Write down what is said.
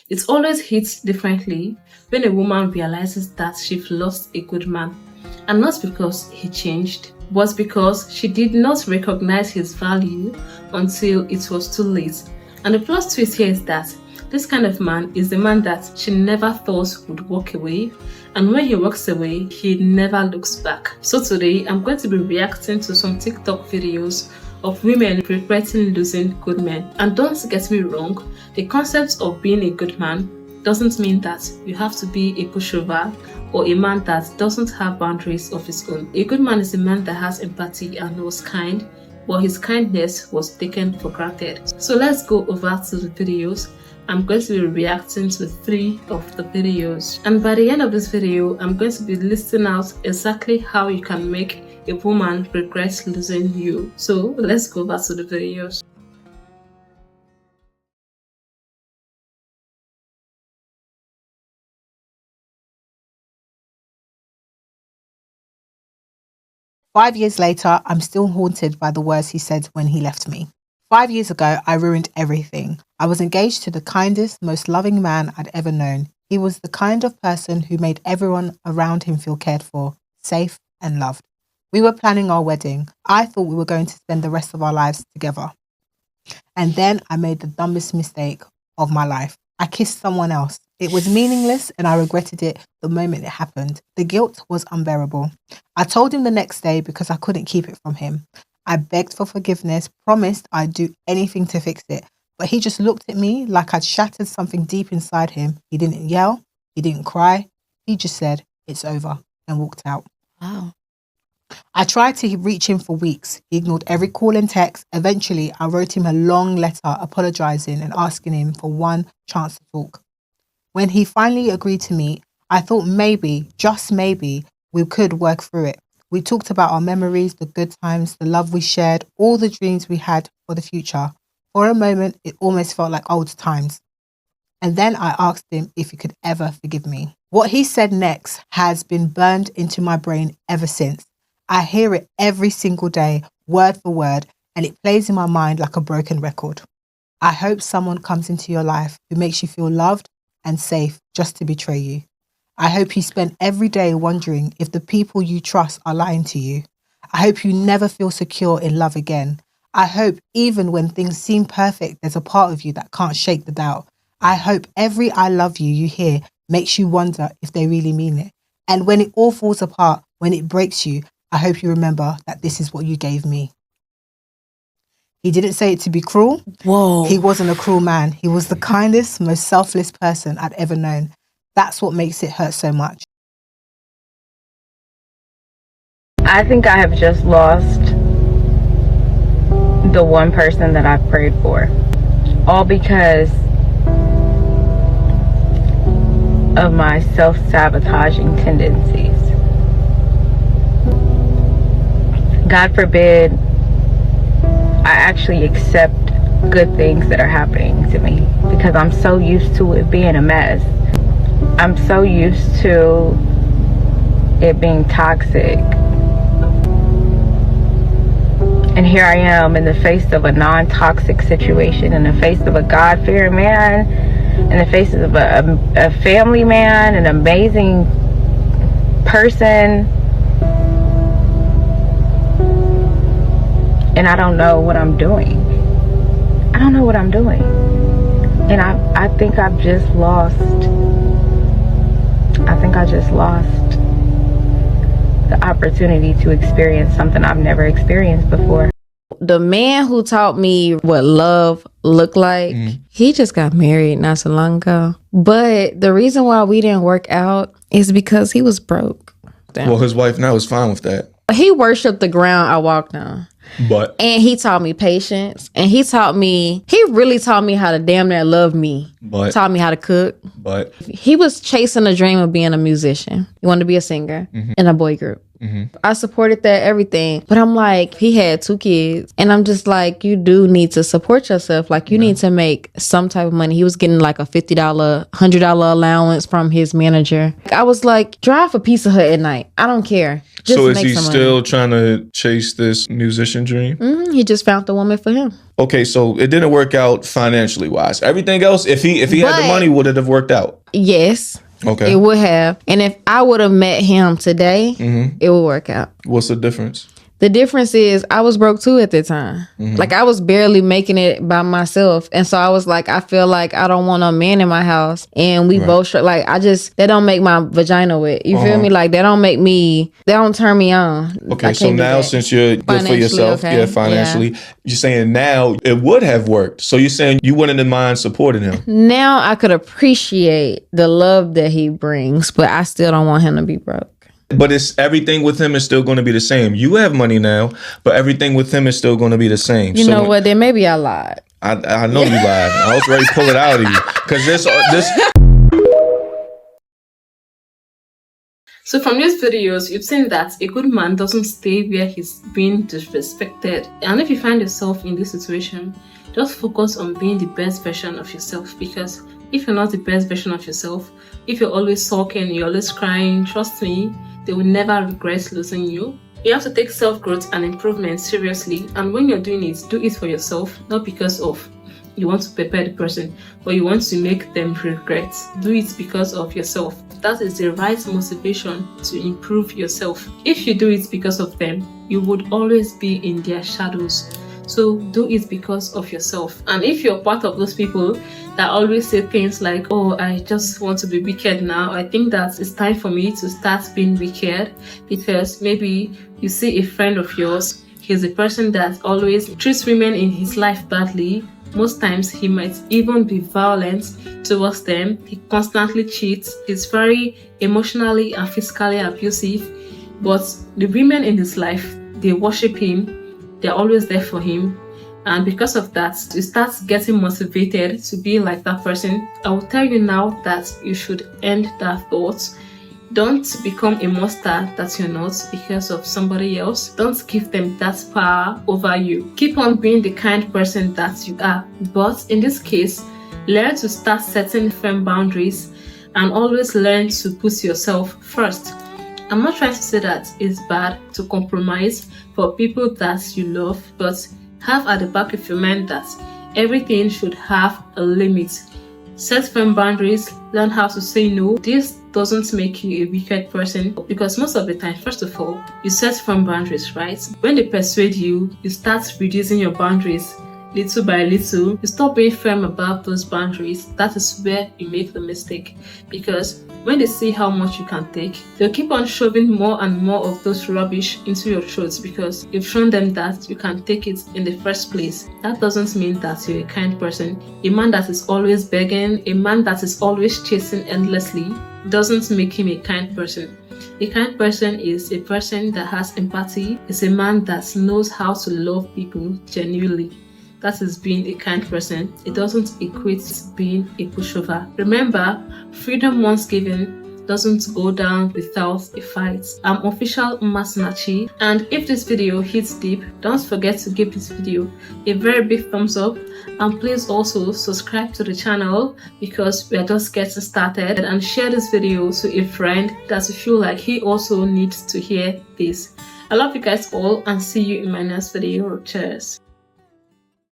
It always hits differently when a woman realizes that she's lost a good man, and not because he changed, but because she did not recognize his value until it was too late. And the plot twist here is that this kind of man is the man that she never thought would walk away, and when he walks away, he never looks back. So today, I'm going to be reacting to some TikTok videos of women regretting losing good men. And don't get me wrong, the concept of being a good man doesn't mean that you have to be a pushover or a man that doesn't have boundaries of his own. A good man is a man that has empathy and was kind, but his kindness was taken for granted. So let's go over to the videos. I'm going to be reacting to 3 of the videos, and by the end of this video, I'm going to be listing out exactly how you can make a woman regret losing you. So let's go back to the videos. "5 years later, I'm still haunted by the words he said when he left me. 5 years ago, I ruined everything. I was engaged to the kindest, most loving man I'd ever known. He was the kind of person who made everyone around him feel cared for, safe, and loved. We were planning our wedding. I thought we were going to spend the rest of our lives together. And then I made the dumbest mistake of my life. I kissed someone else. It was meaningless and I regretted it the moment it happened. The guilt was unbearable. I told him the next day because I couldn't keep it from him. I begged for forgiveness, promised I'd do anything to fix it. But he just looked at me like I'd shattered something deep inside him. He didn't yell. He didn't cry. He just said, 'It's over,' and walked out. Wow. I tried to reach him for weeks. He ignored every call and text. Eventually, I wrote him a long letter apologizing and asking him for one chance to talk. When he finally agreed to meet, I thought maybe, just maybe, we could work through it. We talked about our memories, the good times, the love we shared, all the dreams we had for the future. For a moment, it almost felt like old times. And then I asked him if he could ever forgive me. What he said next has been burned into my brain ever since. I hear it every single day, word for word, and it plays in my mind like a broken record. I hope someone comes into your life who makes you feel loved and safe just to betray you. I hope you spend every day wondering if the people you trust are lying to you. I hope you never feel secure in love again. I hope even when things seem perfect, there's a part of you that can't shake the doubt. I hope every I love you you hear makes you wonder if they really mean it. And when it all falls apart, when it breaks you, I hope you remember that this is what you gave me." He didn't say it to be cruel. Whoa. He wasn't a cruel man. He was the kindest, most selfless person I'd ever known. That's what makes it hurt so much. I think I have just lost the one person that I've prayed for, all because of my self-sabotaging tendencies. God forbid I actually accept good things that are happening to me, because I'm so used to it being a mess. I'm so used to it being toxic. And here I am in the face of a non-toxic situation, in the face of a God-fearing man, in the face of a family man, an amazing person. And I don't know what I'm doing. I don't know what I'm doing. And I think I've just lost. I think I just lost the opportunity to experience something I've never experienced before. The man who taught me what love looked like, he just got married not so long ago. But the reason why we didn't work out is because he was broke. Well, his wife now is fine with that. He worshiped the ground I walked on. But And he taught me patience. And he really taught me how to damn near love me. But Taught me how to cook. but He was chasing the dream of being a musician. He wanted to be a singer in a boy group. I supported that, everything. But I'm like, he had 2 kids. And I'm just like, you do need to support yourself. Like, you need to make some type of money. He was getting like a $50, $100 allowance from his manager. I was like, drive for Pizza Hut at night. I don't care. Just So is make he some still trying to chase this musician dream? He just found the woman for him. Okay, so it didn't work out financially wise. Everything else, if he had the But- money, would it have worked out? Yes. Okay. It would have. And if I would have met him today, it would work out. What's the difference? The difference is I was broke too at the time. Like I was barely making it by myself. And so I was like, I feel like I don't want a man in my house. And we both, like, that don't make my vagina wet. You feel me? Like that don't turn me on. Okay, so now since you're good for yourself, financially, you're saying now it would have worked. So you're saying you wouldn't mind supporting him. Now I could appreciate the love that he brings, but I still don't want him to be broke. But it's everything with him is still going to be the same. You have money now, but everything with him is still going to be the same. You know what? Then maybe I lied. I know you lied. I was ready to pull it out of you because this. So from these videos, you've seen that a good man doesn't stay where he's being disrespected. And if you find yourself in this situation, just focus on being the best version of yourself, because if you're not the best version of yourself, if you're always sulking, you're always crying, trust me, they will never regret losing you. You have to take self-growth and improvement seriously, and when you're doing it, do it for yourself, not because of you want to prepare the person, but you want to make them regret. Do it because of yourself. That is the right motivation to improve yourself. If you do it because of them, you would always be in their shadows. So do it because of yourself. And if you're part of those people that always say things like, oh, I just want to be wicked now, I think that it's time for me to start being wicked, because maybe you see a friend of yours, he's a person that always treats women in his life badly. Most times he might even be violent towards them. He constantly cheats. He's very emotionally and physically abusive. But the women in his life, they worship him. They're always there for him. And because of that, you start getting motivated to be like that person. I will tell you now that you should end that thought. Don't become a monster that you're not because of somebody else. Don't give them that power over you. Keep on being the kind person that you are. But in this case, learn to start setting firm boundaries and always learn to put yourself first. I'm not trying to say that it's bad to compromise for people that you love, but have at the back of your mind that everything should have a limit. Set firm boundaries, learn how to say no. This doesn't make you a wicked person, because most of the time, first of all, you set firm boundaries, right? When they persuade you, you start reducing your boundaries little by little. You stop being firm about those boundaries. That is where you make the mistake, because when they see how much you can take, they'll keep on shoving more and more of those rubbish into your throats, because you've shown them that you can take it in the first place. That doesn't mean that you're a kind person. A man that is always begging, a man that is always chasing endlessly, doesn't make him a kind person. A kind person is a person that has empathy, is a man that knows how to love people genuinely. That is being a kind person. It doesn't equate to being a pushover. Remember, freedom once given doesn't go down without a fight. I'm official Nmasinachi, and if this video hits deep, don't forget to give this video a very big thumbs up, and please also subscribe to the channel, because we are just getting started, and share this video to a friend that you feel like he also needs to hear this. I love you guys all, and see you in my next video. Cheers.